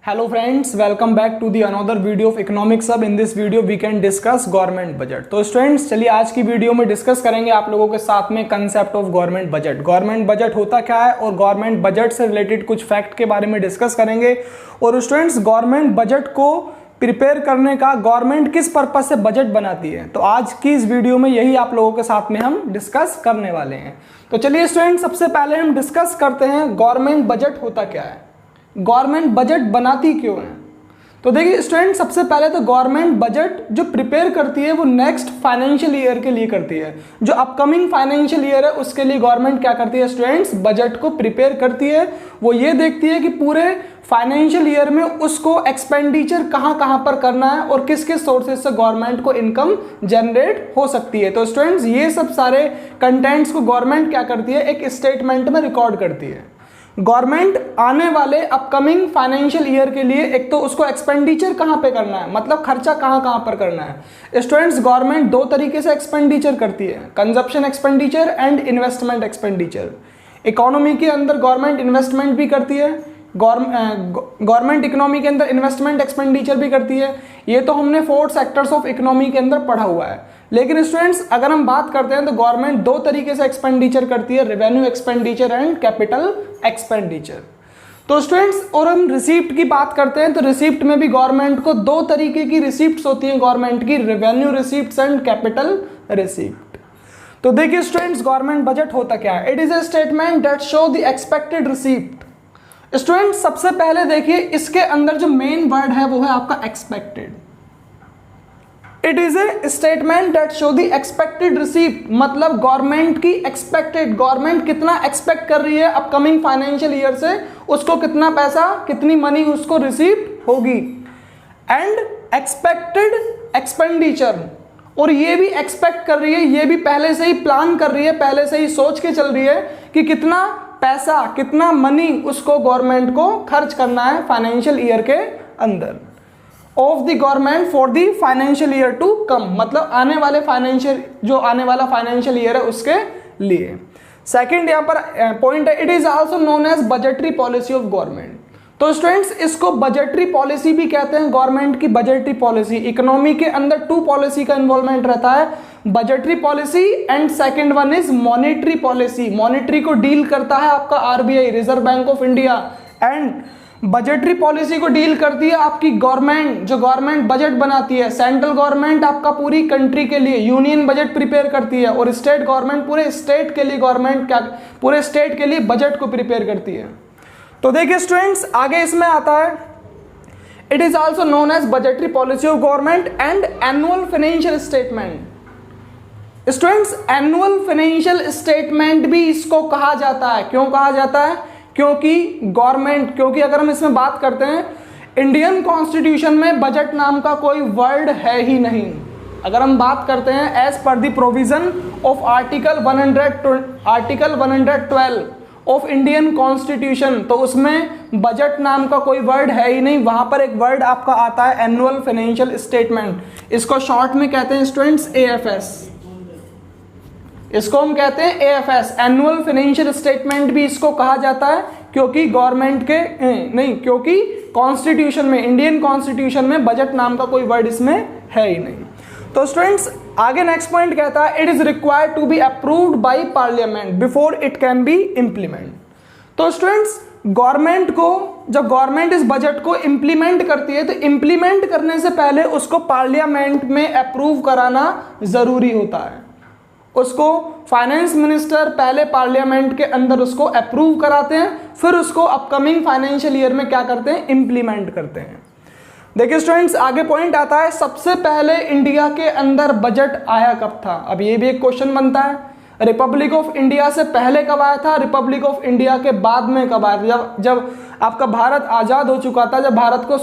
Hello friends, welcome back to the another video of economics hub. In this video we can discuss government budget. तो students चलिए आज की video में discuss करेंगे आप लोगों के साथ में concept of government budget. Government budget होता क्या है और गवर्नमेंट बजट से रिलेटेड कुछ फैक्ट के बारे में डिस्कस करेंगे। और स्टूडेंट्स गवर्नमेंट बजट को प्रिपेयर करने का गवर्नमेंट किस पर्पज से बजट बनाती है, तो आज की इस वीडियो में यही आप लोगों के साथ में हम डिस्कस करने वाले हैं। तो चलिए स्टूडेंट सबसे पहले हम डिस्कस करते हैं गवर्नमेंट बजट होता क्या है, गवर्नमेंट बजट बनाती क्यों है। तो देखिए स्टूडेंट सबसे पहले तो गवर्नमेंट बजट जो प्रिपेयर करती है वो नेक्स्ट फाइनेंशियल ईयर के लिए करती है। जो अपकमिंग फाइनेंशियल ईयर है उसके लिए गवर्नमेंट क्या करती है स्टूडेंट्स, बजट को प्रिपेयर करती है। वो ये देखती है कि पूरे फाइनेंशियल ईयर में उसको एक्सपेंडिचर कहाँ कहाँ पर करना है और किस किस सोर्सेज से गवर्नमेंट को इनकम जनरेट हो सकती है। तो स्टूडेंट्स ये सब सारे कंटेंट्स को गवर्नमेंट क्या करती है, एक स्टेटमेंट में रिकॉर्ड करती है। गवर्नमेंट आने वाले अपकमिंग फाइनेंशियल ईयर के लिए एक तो उसको एक्सपेंडिचर कहाँ पे करना है, मतलब खर्चा कहाँ कहाँ पर करना है। स्टूडेंट्स गवर्नमेंट दो तरीके से एक्सपेंडिचर करती है, consumption expenditure and investment expenditure. Economy के अंदर गवर्नमेंट इन्वेस्टमेंट भी करती है, गवर्नमेंट इकोनॉमी के अंदर इन्वेस्टमेंट एक्सपेंडिचर भी करती है। ये तो हमने 4 सेक्टर्स ऑफ इकोनॉमी के अंदर पढ़ा हुआ है। लेकिन स्टूडेंट्स अगर हम बात करते हैं तो गवर्नमेंट दो तरीके से एक्सपेंडिचर करती है, revenue expenditure and capital expenditure. तो स्टूडेंट्स और हम रिसीप्ट की बात करते हैं तो रिसीप्ट में भी गवर्नमेंट को दो तरीके की रिसीप्ट्स होती हैं गवर्नमेंट की, revenue receipts and capital receipt. तो देखिए स्टूडेंट्स गवर्नमेंट बजट होता क्या है, it is a statement that show the expected receipt. Students सबसे पहले देखिए इसके अंदर जो मेन वर्ड है वो है आपका expected. It is a statement that show the expected receipt, मतलब गवर्नमेंट की एक्सपेक्टेड, गवर्नमेंट कितना एक्सपेक्ट कर रही है अपकमिंग फाइनेंशियल ईयर से, उसको कितना पैसा कितनी मनी उसको रिसीव होगी। एंड एक्सपेक्टेड एक्सपेंडिचर, और ये भी एक्सपेक्ट कर रही है, ये भी पहले से ही प्लान कर रही है, पहले से ही सोच के चल रही है कि कितना पैसा कितना मनी उसको गवर्नमेंट को खर्च करना है फाइनेंशियल ईयर के अंदर of the government for the financial year to come, मतलब आने वाले आने वाला फाइनेंशियल ईयर है उसके लिए। सेकंड यहाँ पर पॉइंट है, it is also known as budgetary policy of government. तो स्टूडेंट्स इसको बजटरी पॉलिसी भी कहते हैं, गवर्नमेंट की बजटरी पॉलिसी। इकोनॉमी के अंदर 2 पॉलिसी का इन्वॉल्वमेंट रहता है, budgetary policy and second one is monetary policy. Monetary को डील करता है आपका RBI, reserve bank of India, and budgetary policy को डील करती है आपकी गवर्नमेंट, जो गवर्नमेंट बजट बनाती है। सेंट्रल गवर्नमेंट आपका पूरी कंट्री के लिए यूनियन बजट प्रिपेयर करती है और स्टेट गवर्नमेंट पूरे स्टेट के लिए गवर्नमेंट क्या पूरे स्टेट के लिए बजट को प्रिपेयर करती है। तो देखिए स्टूडेंट्स आगे इसमें आता है, it is also known as budgetary policy of government and annual financial statement. Students annual financial statement भी इसको कहा जाता है। क्यों कहा जाता है, क्योंकि अगर हम इसमें बात करते हैं इंडियन कॉन्स्टिट्यूशन में बजट नाम का कोई वर्ड है ही नहीं। अगर हम बात करते हैं as per the provision of article 112 of Indian constitution, तो उसमें बजट नाम का कोई वर्ड है ही नहीं। वहां पर एक वर्ड आपका आता है एनुअल फाइनेंशियल स्टेटमेंट। इसको शॉर्ट में कहते हैं स्टूडेंट्स एएफएस, इसको हम कहते हैं एएफएस, एनुअल फाइनेंशियल स्टेटमेंट भी इसको कहा जाता है। क्योंकि गवर्नमेंट के क्योंकि कॉन्स्टिट्यूशन में, इंडियन कॉन्स्टिट्यूशन में बजट नाम का कोई वर्ड इसमें है ही नहीं। तो स्टूडेंट्स आगे नेक्स्ट पॉइंट कहता है, it is required to be approved by parliament before it can be implement. तो स्टूडेंट्स गवर्नमेंट को, जब गवर्नमेंट इस बजट को इम्प्लीमेंट करती है तो इम्प्लीमेंट करने से पहले उसको पार्लियामेंट में अप्रूव कराना जरूरी होता है। उसको फाइनेंस मिनिस्टर पहले पार्लियामेंट के अंदर उसको अप्रूव कराते हैं, फिर उसको अपकमिंग फाइनेंशियल ईयर में क्या करते हैं, इम्प्लीमेंट करते हैं। देखिए स्टूडेंट्स आगे पॉइंट आता है, सबसे पहले इंडिया के अंदर बजट आया कब था। अब ये भी एक क्वेश्चन बनता है, रिपब्लिक ऑफ इंडिया से पहले कब आया था, रिपब्लिक ऑफ इंडिया के बाद में कब आया था। जब आपका भारत आजाद हो चुका था, जब भारत को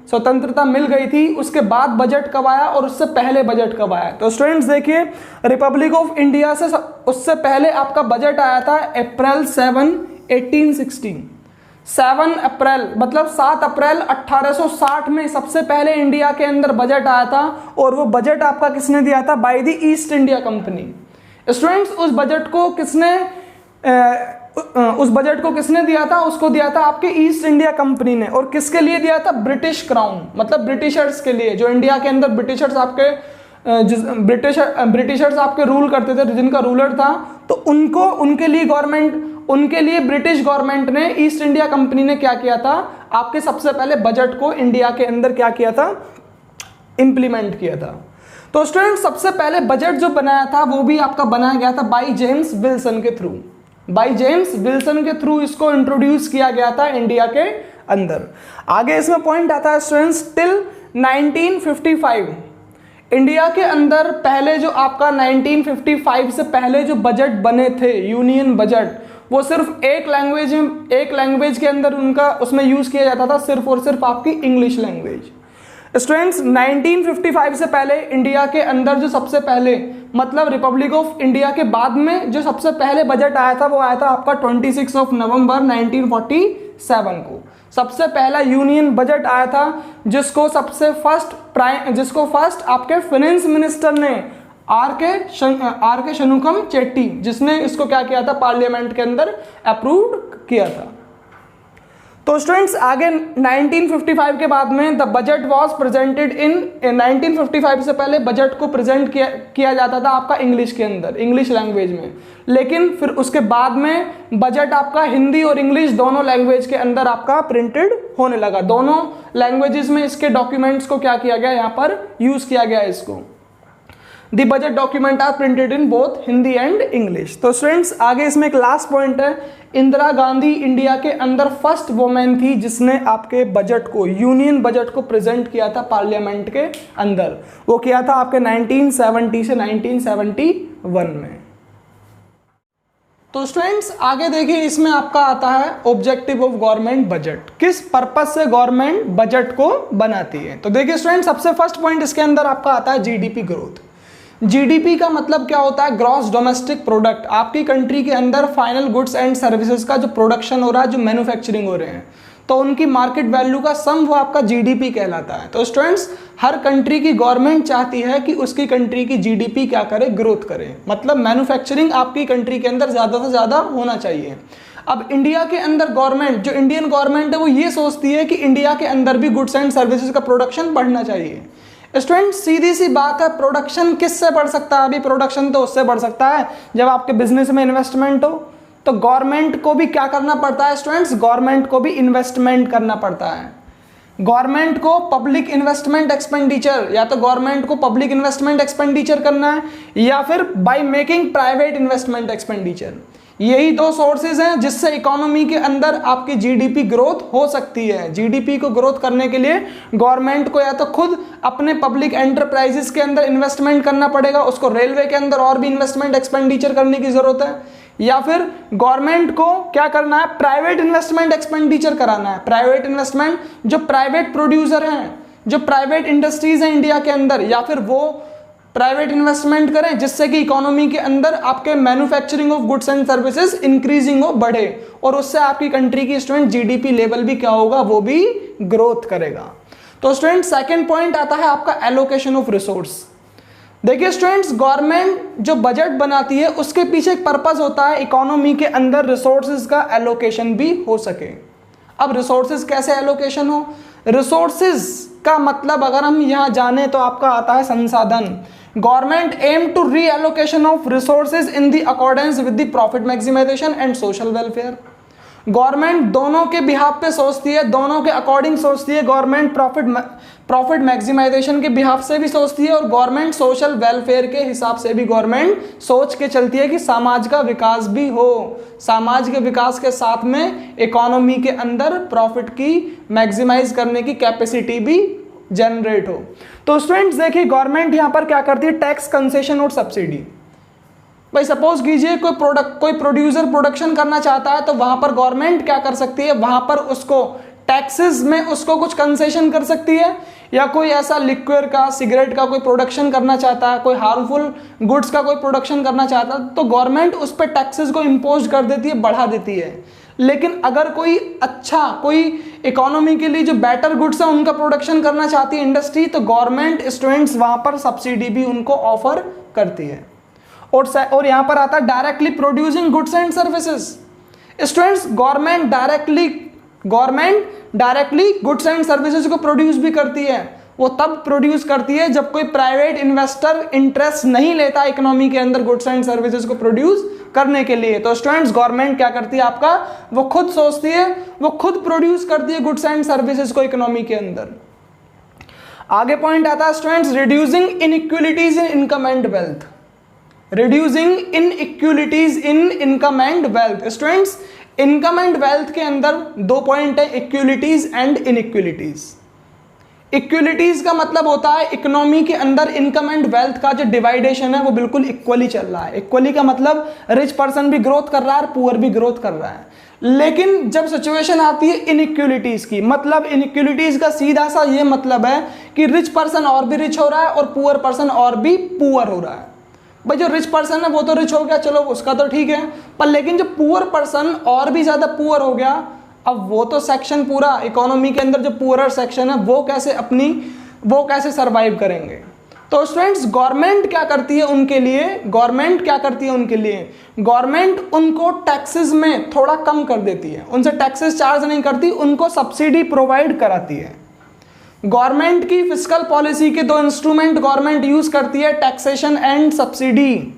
स्वतंत्रता मिल गई थी, उसके बाद बजट कब आया और उससे पहले बजट कब आया। तो स्टूडेंट्स देखिए रिपब्लिक ऑफ इंडिया से उससे पहले आपका बजट आया था अप्रैल 7, 1816। 7 अप्रैल मतलब 7 अप्रैल 1860 में सबसे पहले इंडिया के अंदर बजट आया था, और वो बजट आपका किसने दिया था, by the east India company. Students उस बजट को किसने उस बजट को किसने दिया था? उसको दिया था आपके ईस्ट इंडिया कंपनी ने। और किसके लिए दिया था? ब्रिटिश क्राउन, मतलब ब्रिटिशर्स के लिए, जो इंडिया के अंदर ब्रिटिशर्स आपके ब्रिटिशर्स आपके रूल करते थे, जिनका रूलर था, तो उनको, उनके लिए गवर्नमेंट, उनके लिए ब्रिटिश गवर्नमेंट ने, ईस्ट इंडिया कंपनी ने क्या किया था? आपके सबसे पहले बजट को इंडिया के अंदर क्या किया था? इंप्लीमेंट किया था। तो स्टूडेंट सबसे पहले बजट जो बनाया था वो भी आपका बनाया गया था बाई जेम्स विल्सन के थ्रू। बाई जेम्स विल्सन के थ्रू इसको इंट्रोड्यूस किया गया था इंडिया के अंदर। आगे इसमें पॉइंट आता है स्टूडेंट्स, टिल 1955 इंडिया के अंदर पहले जो आपका 1955 से पहले जो बजट बने थे, यूनियन बजट, वो सिर्फ एक लैंग्वेज के अंदर उनका उसमें यूज किया जाता था, सिर्फ और सिर्फ आपकी इंग्लिश लैंग्वेज। स्टूडेंट्स 1955 से पहले इंडिया के अंदर जो सबसे पहले, मतलब रिपब्लिक ऑफ इंडिया के बाद में जो सबसे पहले बजट आया था वो आया था आपका 26 नवंबर 1947 को। सबसे पहला यूनियन बजट आया था जिसको फर्स्ट आपके फाइनेंस मिनिस्टर ने आर के शनुकम चेट्टी, जिसने इसको क्या किया था? पार्लियामेंट के अंदर अप्रूव किया था। तो स्टूडेंट्स आगे 1955 के बाद में the budget was presented in 1955 से पहले बजट को प्रेजेंट किया जाता था आपका इंग्लिश के अंदर, इंग्लिश लैंग्वेज में। लेकिन फिर उसके बाद में बजट आपका हिंदी और इंग्लिश दोनों लैंग्वेज के अंदर आपका प्रिंटेड होने लगा। दोनों लैंग्वेजेस में इसके डॉक्यूमेंट्स को क्या किया गया? यहाँ पर यूज किया गया इसको। The budget document are printed in both Hindi and English. तो स्टूडेंट्स आगे इसमें एक लास्ट पॉइंट है, इंदिरा गांधी इंडिया के अंदर फर्स्ट वुमेन थी जिसने आपके बजट को, यूनियन बजट को प्रेजेंट किया था पार्लियामेंट के अंदर। वो किया था आपके 1970 से 1971 में। तो स्टूडेंट्स आगे देखिए, इसमें आपका आता है ऑब्जेक्टिव ऑफ गवर्नमेंट बजट, किस पर्पज से गवर्नमेंट बजट को बनाती है। तो देखिए स्टूडेंट्स, सबसे फर्स्ट पॉइंट इसके अंदर आपका आता है जीडीपी ग्रोथ। जीडीपी का मतलब क्या होता है? Gross domestic product. आपकी कंट्री के अंदर फाइनल गुड्स एंड सर्विसेज का जो प्रोडक्शन हो रहा है, जो मैन्युफैक्चरिंग हो रहे हैं, तो उनकी मार्केट वैल्यू का सम वो आपका जीडीपी कहलाता है। तो स्टूडेंट्स हर कंट्री की गवर्नमेंट चाहती है कि उसकी कंट्री की जीडीपी क्या करे? ग्रोथ करे, मतलब मैन्युफैक्चरिंग आपकी कंट्री के अंदर ज़्यादा से ज़्यादा होना चाहिए। अब इंडिया के अंदर गवर्नमेंट, जो इंडियन गवर्नमेंट है, वो ये सोचती है कि इंडिया के अंदर भी गुड्स एंड सर्विसेज का प्रोडक्शन बढ़ना चाहिए। स्टूडेंट सीधी सी बात है, प्रोडक्शन किससे बढ़ सकता है? अभी प्रोडक्शन तो उससे बढ़ सकता है जब आपके बिजनेस में इन्वेस्टमेंट हो। तो गवर्नमेंट को भी क्या करना पड़ता है स्टूडेंट्स? गवर्नमेंट को भी इन्वेस्टमेंट करना पड़ता है। गवर्नमेंट को पब्लिक इन्वेस्टमेंट एक्सपेंडिचर, या तो गवर्नमेंट को पब्लिक इन्वेस्टमेंट एक्सपेंडिचर करना है, या फिर by making private investment expenditure. यही दो सोर्सेज हैं जिससे इकोनॉमी के अंदर आपकी जीडीपी ग्रोथ हो सकती है। जीडीपी को ग्रोथ करने के लिए गवर्नमेंट को या तो खुद अपने पब्लिक एंटरप्राइजेस के अंदर इन्वेस्टमेंट करना पड़ेगा, उसको रेलवे के अंदर और भी इन्वेस्टमेंट एक्सपेंडिचर करने की जरूरत है, या फिर गवर्नमेंट को क्या करना है? प्राइवेट इन्वेस्टमेंट एक्सपेंडिचर कराना है। प्राइवेट इन्वेस्टमेंट, जो प्राइवेट प्रोड्यूसर हैं, जो प्राइवेट इंडस्ट्रीज हैं इंडिया के अंदर, या फिर वो प्राइवेट इन्वेस्टमेंट करें जिससे कि इकोनॉमी के अंदर आपके manufacturing of goods and services increasing हो, बढ़े, और उससे आपकी कंट्री की स्टूडेंट जीडीपी लेवल भी क्या होगा? वो भी ग्रोथ करेगा। तो स्टूडेंट सेकंड पॉइंट आता है आपका एलोकेशन ऑफ रिसोर्स। देखिए स्टूडेंट्स, गवर्नमेंट जो बजट बनाती है उसके पीछे एक पर्पस होता है, इकोनॉमी के अंदर रिसोर्सेज का एलोकेशन भी हो सके। अब रिसोर्सेज कैसे एलोकेशन हो? रिसोर्सेज का मतलब अगर हम यहाँ जाने तो आपका आता है संसाधन। Government aim to reallocation of resources in the accordance with the profit maximisation and social welfare. Government दोनों के बिहाफ पे सोचती है, दोनों के अकॉर्डिंग सोचती है। गवर्नमेंट प्रॉफिट मैक्सिमाइजेशन के बिहाफ से भी सोचती है, और गवर्नमेंट सोशल वेलफेयर के हिसाब से भी गवर्नमेंट सोच के चलती है कि समाज का विकास भी हो। समाज के विकास के साथ में इकोनॉमी के अंदर प्रॉफिट की मैक्सिमाइज करने की कैपेसिटी भी जनरेट हो। तो स्टूडेंट्स देखिए, गवर्नमेंट यहाँ पर क्या करती है? टैक्स कंसेशन और सब्सिडी। भाई सपोज कीजिए कोई प्रोड्यूसर प्रोडक्शन करना चाहता है, तो वहां पर गवर्नमेंट क्या कर सकती है? वहां पर उसको टैक्सेस में उसको कुछ कंसेशन कर सकती है, या कोई ऐसा लिक्विड का, सिगरेट का कोई प्रोडक्शन करना चाहता है, कोई हार्मफुल गुड्स का कोई प्रोडक्शन करना चाहता है, तो गवर्नमेंट उस पर टैक्सेस को इम्पोज कर देती है, बढ़ा देती है। लेकिन अगर कोई इकोनॉमी के लिए जो बेटर गुड्स है उनका प्रोडक्शन करना चाहती है इंडस्ट्री, तो गवर्नमेंट स्टूडेंट्स वहां पर सब्सिडी भी उनको ऑफर करती है। और यहाँ पर आता है directly producing goods and services. Students government directly goods and services को प्रोड्यूस भी करती है। वो तब प्रोड्यूस करती है जब कोई प्राइवेट इन्वेस्टर इंटरेस्ट नहीं लेता इकोनॉमी के अंदर गुड्स एंड सर्विसेज को प्रोड्यूस करने के लिए। तो स्टूडेंट्स गवर्नमेंट क्या करती है आपका, वो खुद सोचती है, वो खुद प्रोड्यूस करती है गुड्स एंड सर्विसेज को इकोनॉमी के अंदर। आगे पॉइंट आता है students, reducing inequalities in income and wealth. Reducing inequalities in income and wealth. Students income and wealth के अंदर दो पॉइंट है, इक्विलिटीज एंड इनइक्वालिटीज। इक्विलिटीज का मतलब होता है इकोनॉमी के अंदर इनकम एंड वेल्थ का जो डिवाइडेशन है वो बिल्कुल इक्वली चल रहा है। इक्वली का मतलब रिच पर्सन भी ग्रोथ कर रहा है और पुअर भी ग्रोथ कर रहा है। लेकिन जब सिचुएशन आती है इनइक्वालिटीज की, मतलब इनइक्वालिटीज का सीधा सा ये मतलब है कि रिच पर्सन और भी रिच हो रहा है और पुअर पर्सन और भी पुअर हो रहा है। भाई जो रिच पर्सन है वो तो रिच हो गया, चलो उसका तो ठीक है, पर लेकिन जो पुअर पर्सन और भी ज्यादा पुअर हो गया, अब वो तो सेक्शन पूरा इकोनॉमी के अंदर जो पुअर सेक्शन है वो कैसे सरवाइव करेंगे। तो स्टूडेंट्स गवर्नमेंट क्या करती है उनके लिए, गवर्नमेंट उनको टैक्सेस में थोड़ा कम कर देती है, उनसे टैक्सेस चार्ज नहीं करती, उनको सब्सिडी प्रोवाइड कराती है। गवर्नमेंट की फिस्कल पॉलिसी के दो इंस्ट्रूमेंट गवर्नमेंट यूज करती है, taxation and subsidy.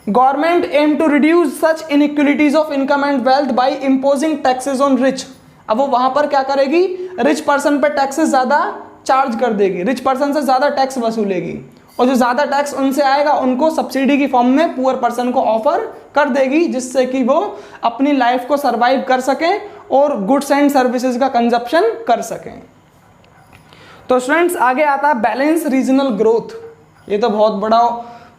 Government aim to reduce such inequalities of income and wealth by imposing taxes on rich. अब वो वहां पर क्या करेगी, रिच पर्सन पे टैक्सेस ज्यादा चार्ज कर देगी, रिच पर्सन से ज्यादा टैक्स वसूलेगी, और जो ज्यादा टैक्स उनसे आएगा उनको सब्सिडी की फॉर्म में पुअर पर्सन को ऑफर कर देगी, जिससे कि वो अपनी लाइफ को सरवाइव कर सकें और गुड्स एंड सर्विसेज का कंजप्शन कर सकें। तो स्टूडेंट्स आगे आता है बैलेंस रीजनल ग्रोथ। ये तो बहुत बड़ा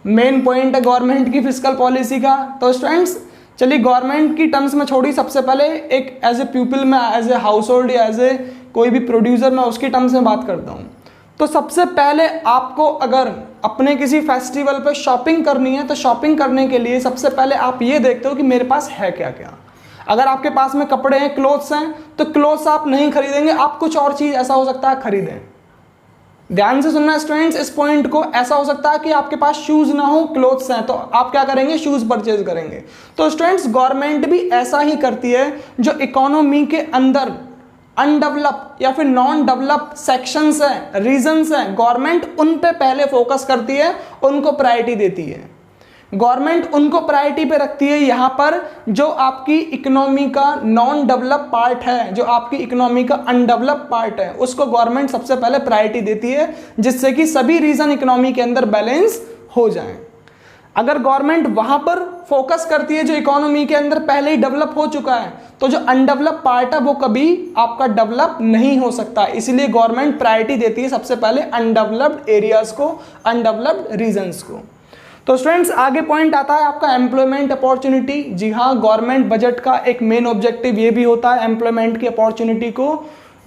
मेन पॉइंट है गवर्नमेंट की फिस्कल पॉलिसी का। तो स्टूडेंट्स चलिए गवर्नमेंट की टर्म्स में छोड़ी, सबसे पहले एक एज ए पीपल में, एज ए हाउस होल्ड या एज ए कोई भी प्रोड्यूसर में उसकी टर्म्स में बात करता हूँ। तो सबसे पहले आपको अगर अपने किसी फेस्टिवल पे शॉपिंग करनी है तो शॉपिंग करने के लिए सबसे पहले आप ये देखते हो कि मेरे पास है क्या क्या। अगर आपके पास में कपड़े हैं, क्लोथ्स हैं, तो क्लोथ्स आप नहीं खरीदेंगे, आप कुछ और चीज ऐसा हो सकता है खरीदें। ध्यान से सुनना स्टूडेंट्स इस पॉइंट को। ऐसा हो सकता है कि आपके पास शूज ना हो, क्लोथ्स हैं, तो आप क्या करेंगे, शूज परचेज करेंगे। तो स्टूडेंट्स गवर्नमेंट भी ऐसा ही करती है, जो इकोनॉमी के अंदर अनडेवलप या फिर नॉन डेवलप सेक्शंस हैं, रीजन्स हैं, गवर्नमेंट उन पे पहले फोकस करती है, उनको प्रायोरिटी देती है। गवर्नमेंट उनको प्रायोरिटी पे रखती है यहाँ पर जो आपकी इकोनॉमी का नॉन डेवलप पार्ट है, जो आपकी इकोनॉमी का अनडेवलप पार्ट है, उसको गवर्नमेंट सबसे पहले प्रायोरिटी देती है, जिससे कि सभी रीजन इकोनॉमी के अंदर बैलेंस हो जाएं। अगर गवर्नमेंट वहां पर फोकस करती है जो इकोनॉमी के अंदर पहले ही डेवलप हो चुका है, तो जो अनडेवलप पार्ट है वो कभी आपका डेवलप नहीं हो सकता। इसलिए गवर्नमेंट प्रायोरिटी देती है सबसे पहले अनडेवलप्ड एरियाज को, अनडेवलप्ड रीजन्स को। तो स्टूडेंट्स आगे पॉइंट आता है आपका एम्प्लॉयमेंट अपॉर्चुनिटी। जी हाँ, गवर्नमेंट बजट का एक मेन ऑब्जेक्टिव ये भी होता है एम्प्लॉयमेंट की अपॉर्चुनिटी को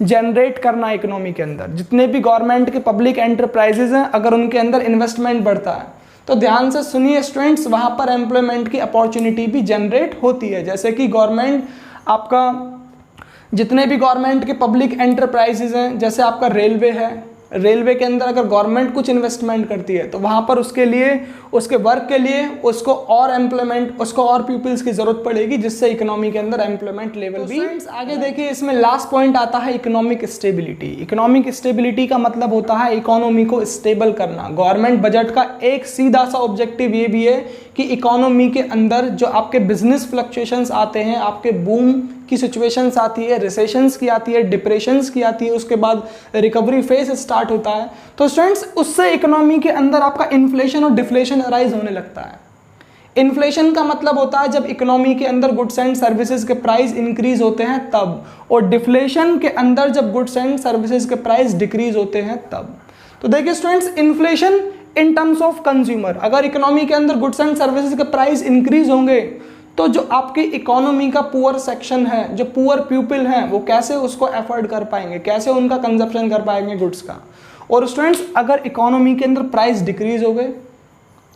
जनरेट करना इकोनॉमी के अंदर। जितने भी गवर्नमेंट के पब्लिक एंटरप्राइजेज हैं, अगर उनके अंदर इन्वेस्टमेंट बढ़ता है तो ध्यान से सुनिए स्टूडेंट्स, वहाँ पर एम्प्लॉयमेंट की अपॉर्चुनिटी भी जनरेट होती है। जैसे कि गवर्नमेंट आपका जितने भी गवर्नमेंट के पब्लिक एंटरप्राइजेज हैं, जैसे आपका रेलवे है, रेलवे के अंदर अगर गवर्नमेंट कुछ इन्वेस्टमेंट करती है तो वहाँ पर उसके लिए, उसके वर्क के लिए उसको और एम्प्लॉयमेंट, उसको और पीपल्स की जरूरत पड़ेगी, जिससे इकोनॉमी के अंदर एम्प्लॉयमेंट लेवल भी। आगे देखिए इसमें लास्ट पॉइंट आता है इकोनॉमिक स्टेबिलिटी। इकोनॉमिक स्टेबिलिटी का मतलब होता है इकोनॉमी को स्टेबल करना। गवर्नमेंट बजट का एक सीधा सा ऑब्जेक्टिव ये भी है कि इकोनॉमी के अंदर जो आपके बिजनेस फ्लक्चुएशंस आते हैं, आपके बूम की सिचुएशंस आती है, रिसेशंस की आती है, डिप्रेशंस की आती है, उसके बाद रिकवरी फेज स्टार्ट होता है, तो स्टूडेंट्स उससे इकोनॉमी के अंदर आपका इन्फ्लेशन और डिफ्लेशन अराइज होने लगता है। इन्फ्लेशन का मतलब होता है जब इकोनॉमी के अंदर गुड्स एंड सर्विसेज के प्राइस इंक्रीज होते हैं तब, और डिफ्लेशन के अंदर जब गुड्स एंड सर्विसेज के प्राइस डिक्रीज होते हैं तब। तो देखिए students, inflation in terms of consumer, अगर इकोनॉमी के अंदर गुड्स एंड सर्विसेज के प्राइस इंक्रीज होंगे तो जो आपकी इकोनॉमी का पुअर सेक्शन है, जो पुअर पीपल हैं, वो कैसे उसको एफोर्ड कर पाएंगे, कैसे उनका कंजप्शन कर पाएंगे गुड्स का। और स्टूडेंट्स अगर इकोनॉमी के अंदर प्राइस डिक्रीज हो गए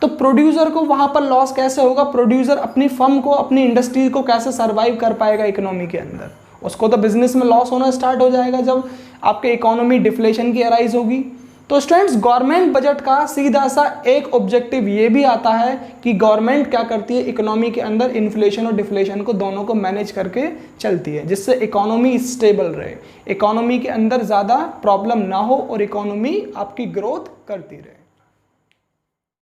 तो प्रोड्यूसर को वहां पर लॉस कैसे होगा, प्रोड्यूसर अपनी फर्म को, अपनी इंडस्ट्री को कैसे सर्वाइव कर पाएगा इकोनॉमी के अंदर। उसको तो बिजनेस में लॉस होना स्टार्ट हो जाएगा जब आपके इकोनॉमी डिफ्लेशन की अराइज होगी। तो स्टूडेंट्स गवर्नमेंट बजट का सीधा सा एक ऑब्जेक्टिव ये भी आता है कि गवर्नमेंट क्या करती है, इकोनॉमी के अंदर इन्फ्लेशन और डिफ्लेशन को दोनों को मैनेज करके चलती है, जिससे इकोनॉमी स्टेबल रहे, इकोनॉमी के अंदर ज़्यादा प्रॉब्लम ना हो और इकोनॉमी आपकी ग्रोथ करती रहे।